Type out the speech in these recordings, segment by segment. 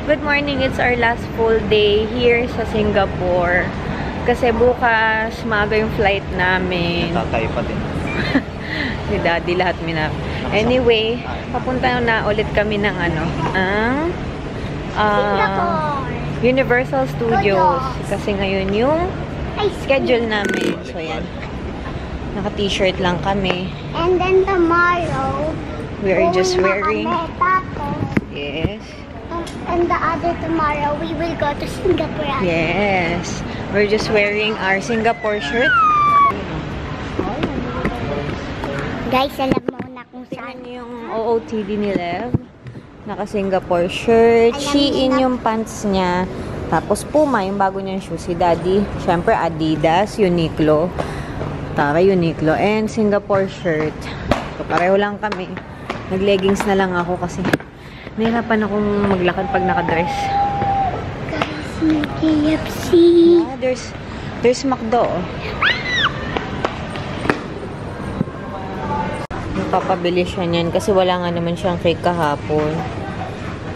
Good morning, it's our last full day here sa Singapore. Kasi bukas, maaga yung flight namin. Tatay pa din. Si Daddy, lahat Anyway, papunta na ulit kami ng Universal Studios. Kasi ngayon yung schedule namin. So, yan. Naka-t-shirt lang kami. And then tomorrow, we are just wearing... Yes. And the other tomorrow, we will go to Singapore. Yes. We're just wearing our Singapore shirt. Guys, alam mo na kung saan. Yung OOTD ni Lev. Naka-Singapore shirt. Shein yung pants niya. Tapos Puma, yung bago niyang shoes. Si Daddy, syempre Adidas, Uniqlo. Tara, Uniqlo. And Singapore shirt. So, pareho lang kami. Nag-leggings na lang ako kasi nahirapan akong maglakad pag nakadress. Guys, may KFC. Yeah, there's McDo. Papabili siya niyan kasi wala nga naman siyang cake kahapon.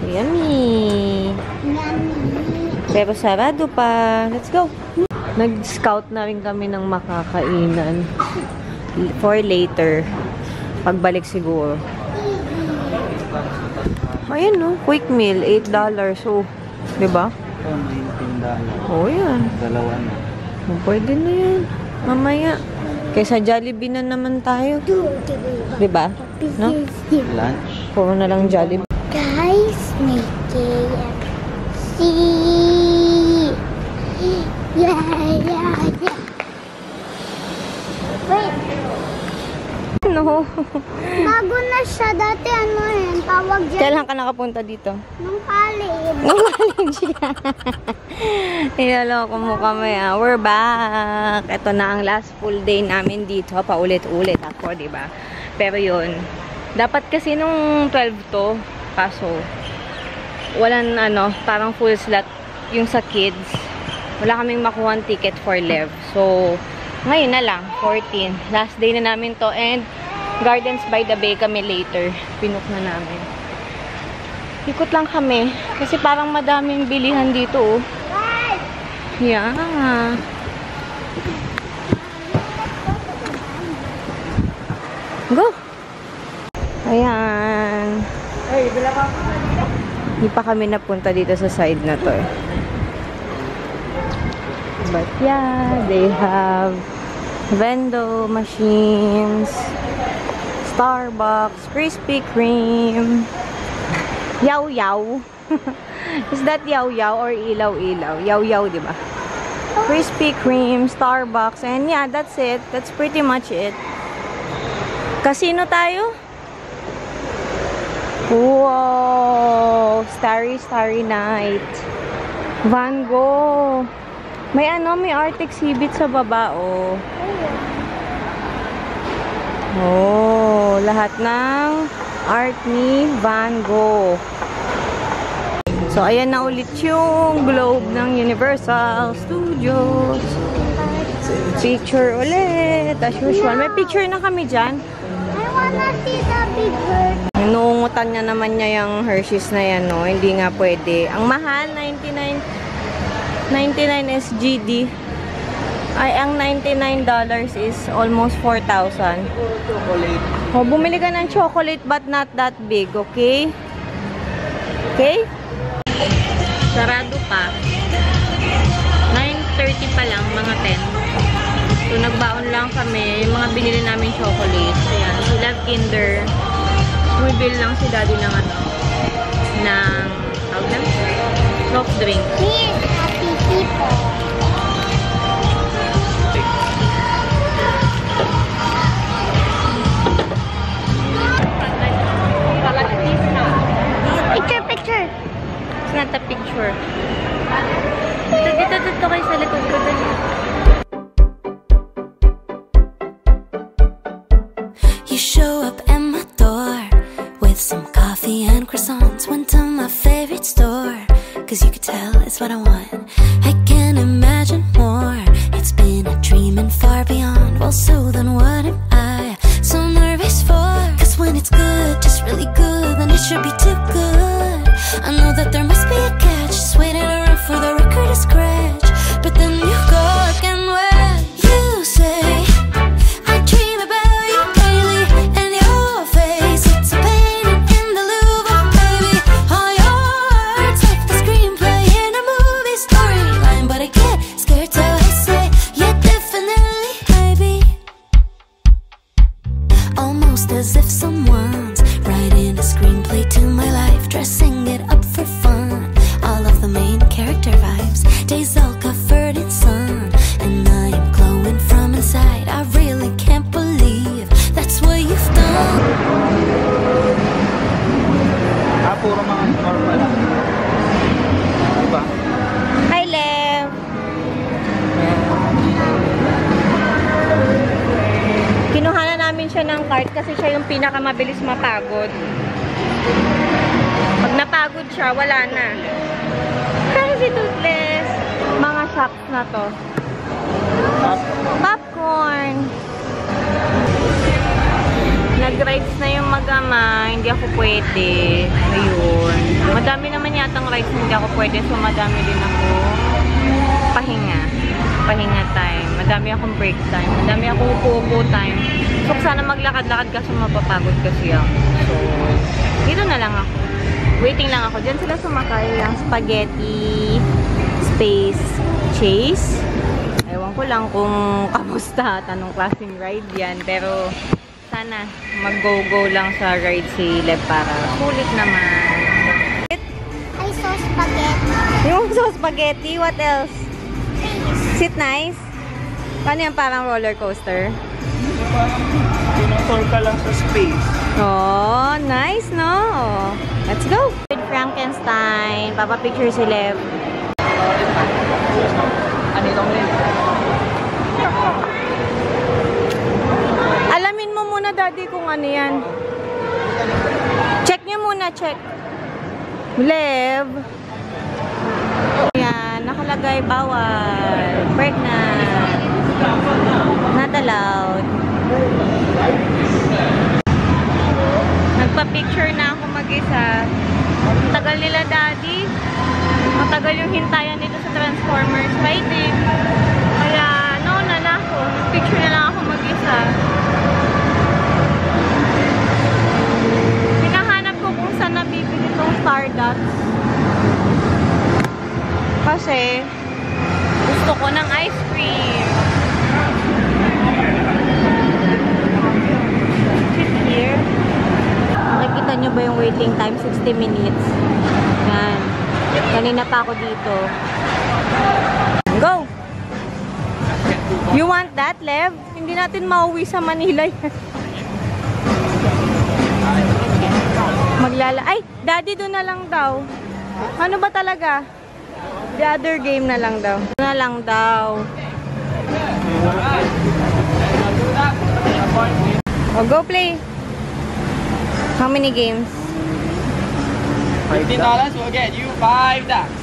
Yummy! Pero sarado pa. Let's go! Nag-scout na rin kami ng makakainan for later. Pagbalik siguro. Ayan, no? Quick meal, $8. So, diba? Oh, yan. Dalawa na. Oh, pwede na yan. Mamaya. Kaysa Jollibee na naman tayo. Diba? No? Lunch. Puro na lang Jollibee. Guys, may KFC. Yeah. Wait. No. Bago na siya. Dati tawag dyan. Kailan ka nakapunta dito? Nung college. Nung college ka. Inaloko mo kami ah. We're back. Ito na ang last full day namin dito. Paulit-ulit ako, diba? Pero yun. Dapat kasi nung 12 to. Kaso, walang parang full slot yung sa kids. Wala kaming makuha ticket for Lev. So, ngayon na lang. 14. Last day na namin to. And Gardens by the Bay kami later. Pinook na namin. Ikot lang kami. Kasi parang madaming bilihan dito, oh. Yeah. Go! Ayan. Hindi pa kami napunta dito sa side na to, eh. But yeah, they have vendo machines, Starbucks, Krispy Kreme, Yaw Yaw. Is that Yaw Yaw or Ilaw Ilaw? Yaw Yaw, diba? Krispy Kreme, Starbucks, and yeah, that's it. That's pretty much it. Casino tayo? Wow! Starry night. Van Gogh. May may art exhibit sa baba, oh. Oh, lahat ng art ni Van Gogh. So, ayan na ulit yung globe ng Universal Studios. Picture ulit, as usual. May picture na kami dyan. I wanna see the picture. Nungutan niya naman niya yung Hershey's na yan, no? Hindi nga pwede. Ang mahal, 99 SGD. Ay, ang $99 is almost 4,000. Oh, bumili ka ng chocolate but not that big, okay? Okay? Sarado pa. 9:30 pa lang, mga 10. So, nagbaon lang kami. Yung mga binili namin chocolate. Ayan, si Love Kinder. Bumibili lang si Daddy ng soft drink. Here's happy people. Picture. It's not a picture. Dito kayo sa likod ko. You show up at my door with some coffee and croissants. Went to my favorite store, cause you could tell it's what I want. I can't imagine more. It's been a dream and far beyond. Well, so then what am I so nervous for? Cause when it's good, just really good, then it should be too good. I know that there must be a pinakamabilis mapagod. Pag napagod siya, wala na. Kasi si Toothless. Mga shops na to. Popcorn. Nag-rides na yung mag-ama. Hindi ako pwede. Ayun. Madami naman yatang rides hindi ako pwede. So, madami din ako pahinga. Pahinga time. Madami akong break time. Madami akong upo-upo time. So, sana maglakad-lakad kasi mapapagod kasi ako. So, dito na lang ako. Waiting lang ako. Diyan sila sumakay. Ang spaghetti space chase. Ewan ko lang kung kamusta at anong klaseng ride yan. Pero, sana mag-go-go lang sa ride si Lev para sulit naman. I saw spaghetti. Yung saw spaghetti, what else? Is it nice? Paano yan, parang roller coaster? Tinutol ka lang sa space. Oh, nice, no? Let's go! Frankenstein. Papapicture si Lev. Ano itong lens? Alamin mo muna, Daddy, kung ano yan. Check niyo muna, check. Lev. Ayan, nakalagay bawal. Pregnant. Not allowed. Nagpa-picture na ako mag-isa. Tagal nila, Daddy. Matagal yung hintayan dito sa Transformers ride eh. Kaya, nauna na ako. Picture na lang ako mag-isa. Hinahanap ko kung saan nabibili itong Stardust. Kasi, gusto ko ng ice cream. Sit here. Nakikita nyo ba yung waiting time? 60 minutes. Yan. Kanina pa ako dito. Go! You want that, Lev? Hindi natin mauwi sa Manila yan. Ay, Daddy, doon na lang daw. Ano ba talaga? The other game na lang daw. Doon na lang daw. Oh, go play. How many games? $15 will get you 5 ducks.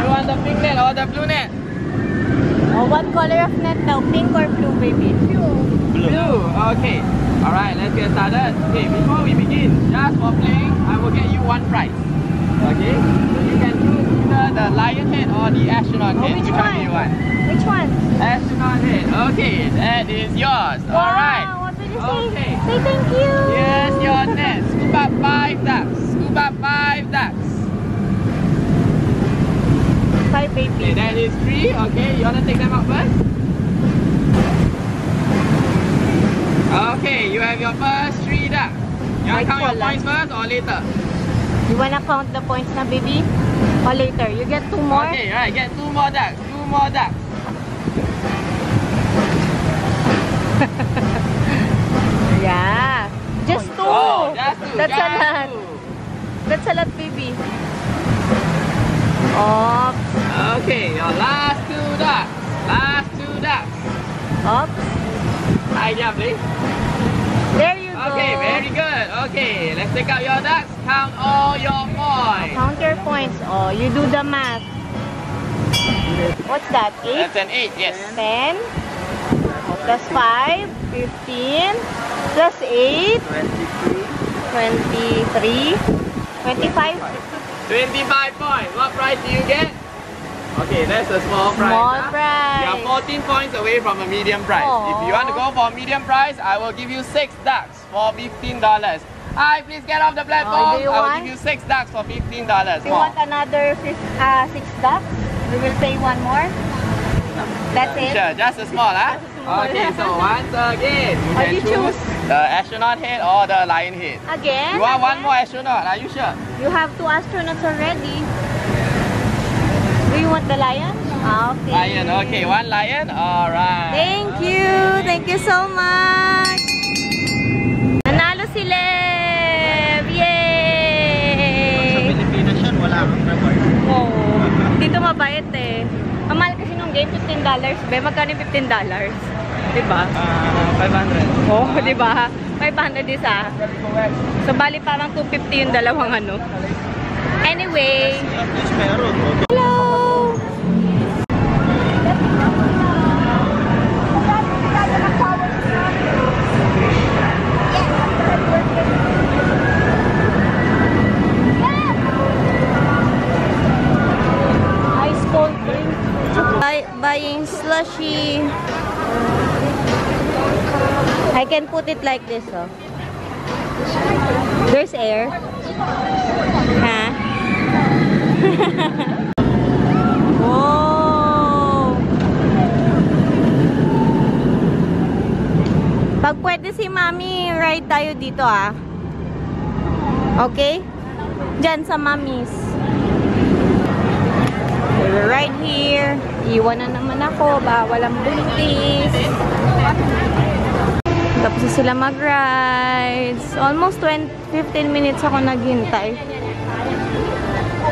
You want the pink net or the blue net? Oh, what color of net daw? Pink or blue, baby? Blue. Okay. Alright, let's get started. Okay, before we begin, just for playing, I will get you one prize. Okay? So you can choose either the lion head or the astronaut head. Which Which one do you want? Which one? Astronaut head. Okay, that is yours. Alright. Wow, what did you say? Okay. Say thank you. Here's your net. Scoop up 5 ducks. Scoop up 5 ducks. 5, baby. Okay, that is 3. Okay, you wanna take them out first? Okay, you have your first 3 ducks. You wanna count your points first or later? You wanna count the points na, baby? Or later? You get 2 more? Okay, right, get 2 more ducks. 2 more ducks. Yeah. Just 2. Oh, just 2. That's a just lot. 2. That's a lot, baby. Oops. Okay, your last 2 ducks. Last 2 ducks. Oops. Tidy up, please. There you go. Okay, very good. Okay, let's take out your ducks. Count all your points. Count your points. Oh, you do the math. What's that? 8? That's an 8, yes. 10 plus 5, 15 plus 8, 23, 25. 25 points. What prize do you get? Okay, that's a small prize. Small huh? prize. You are 14 points away from a medium prize. If you want to go for a medium prize, I will give you 6 ducks for $15. Hi, please get off the platform. do you I will want? give you 6 ducks for $15. You want another 6 ducks? We will pay 1 more. That's it. Sure, just a small, huh? Small. Okay, so once again, you What can you choose? the astronaut head or the lion head. Again? You want one again? more astronaut? Are you sure? You have 2 astronauts already. Do you want the lion? Okay. Lion, okay, 1 lion. All right. Thank you. Thank you so much. Nanalo si Lev. Yay! Pilipinas yan, wala kang reward. Oo. Dito mabait eh. Ang mahal kasi nung game, $15. Be, magkano yung $15? Diba? 500. Oh, diba? $500 500 isa. So, bali parang 250 yung dalawang ano. Anyway. Hello! Ice cold drink. Buying slushy. I can put it like this, oh. There's air. Huh? Wow! Pag pwede si Mami, ride tayo dito, ah. Okay? Diyan sa Mami's. We're right here. Iwan na naman ako. Bawal ang buntis. Tapos na sila mag-rides. Almost 15 minutes ako naghintay.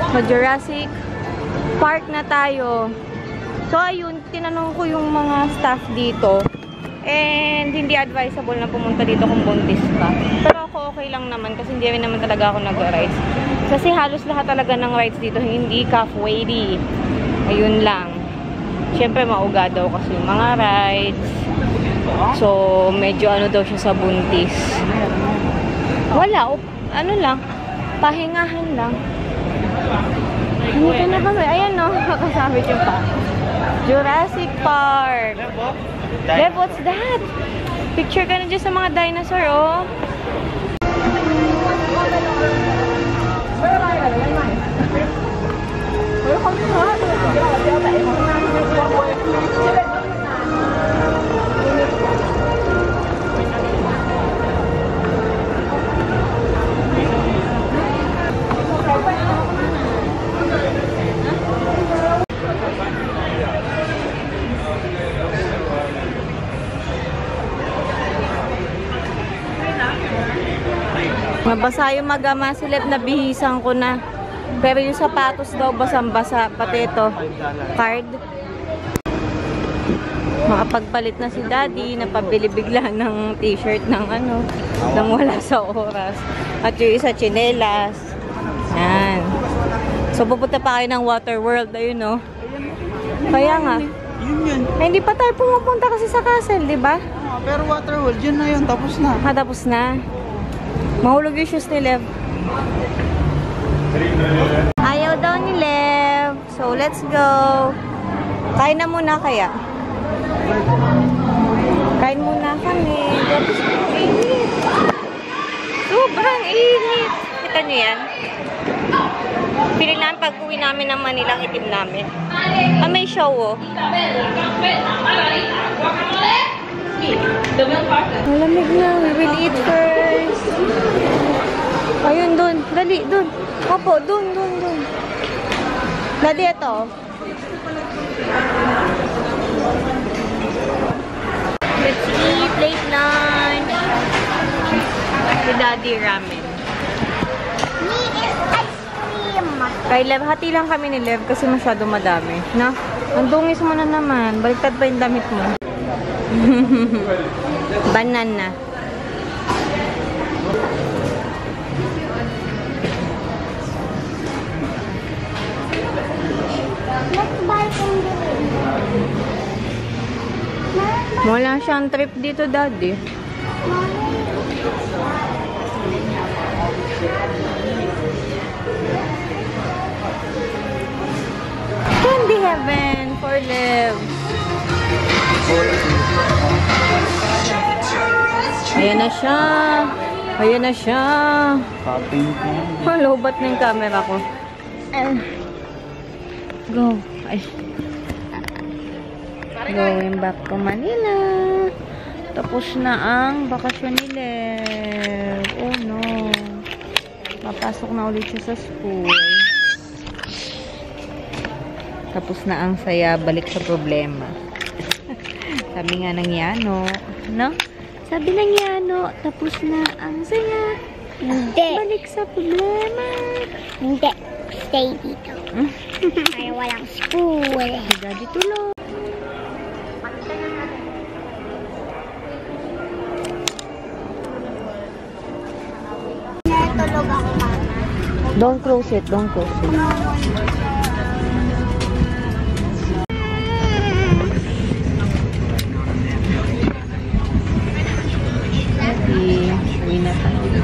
Sa Jurassic Park na tayo. So, ayun. Tinanong ko yung mga staff dito. And, hindi advisable na pumunta dito kung buntis ka. Pero ako okay lang naman kasi hindi rin naman talaga ako nag-rides. Kasi halos lahat talaga ng rides dito hindi calf-weighty. Ayun lang. Siyempre, mauga daw kasi yung mga rides. So, medyo ano daw siya sa buntis. Wala. Ano lang. Pahingahan lang. Dito na kami. Ayan, no. Kakasabit yung pa. Jurassic Park. Lev, what's that? Picture ka na dyan sa mga dinosaur, oh. Mabasa yung magama si Lev, nabihisan ko na. Pero yung sapatos daw basang-basa. Pati ito, card. Makapagpalit na si Daddy, napabili bigla ng t-shirt ng ano, nang wala sa oras. At yung isa, tsinelas. Yan. So, pupunta pa kayo ng Water World, ayun, no? Kaya nga. Yun. Ay, hindi pa tayo pumupunta kasi sa castle, di ba? Pero Water World, yun na yun. Tapos na. Ah, tapos na. Mahulog yung shoes ni Lev. Ayaw daw ni Lev. So, let's go. Kain na muna kaya. Kain muna kami. Tapos, init. Sobrang init. Kita nyo yan? Piling namin pag-uwi namin ng Manila, itim namin. Ah, may show, oh. Malamig na. We will eat first. Ayun, dun. Dali, dun. Opo, dun. Daddy, ito. Let's eat late lunch. Si Daddy ramen. Me is ice cream. Kay Lev, hati lang kami ni Lev kasi masyado madami. Na? Ang dungis mo na naman. Baliktad pa yung damit mo. Banana. Let's buy from the Wala siyang trip dito, Daddy. Candy heaven for Lev. Ayan na siya. Ayan na siya. Lobat na yung camera ko. Go. Ay. Going back to Manila. Tapos na ang bakasyon ni Lev. Oh no. Papasok na ulit siya sa school. Tapos na ang saya, balik sa problema. Sabi nga ng Yano, no? Sabi ng Yano, tapos na ang saya. Hindi. Balik sa problema. Hindi. Stay dito. Kaya walang school. Si Daddy tulog. Don't close it. Don't close it. Happy. Uwi na tayo.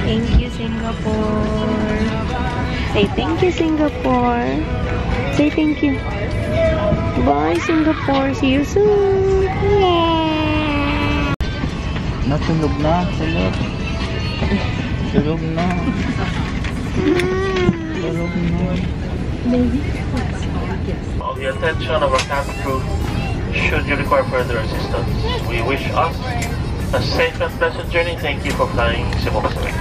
Thank you, Singapore. Say thank you, Singapore. Say thank you. Bye, Singapore. See you soon. Yeah. Natulog na. Tulog. Tulog na. Tulog na. Of the attention of our cabin crew, should you require further assistance, we wish us a safe and pleasant journey. Thank you for flying Cebu Pacific.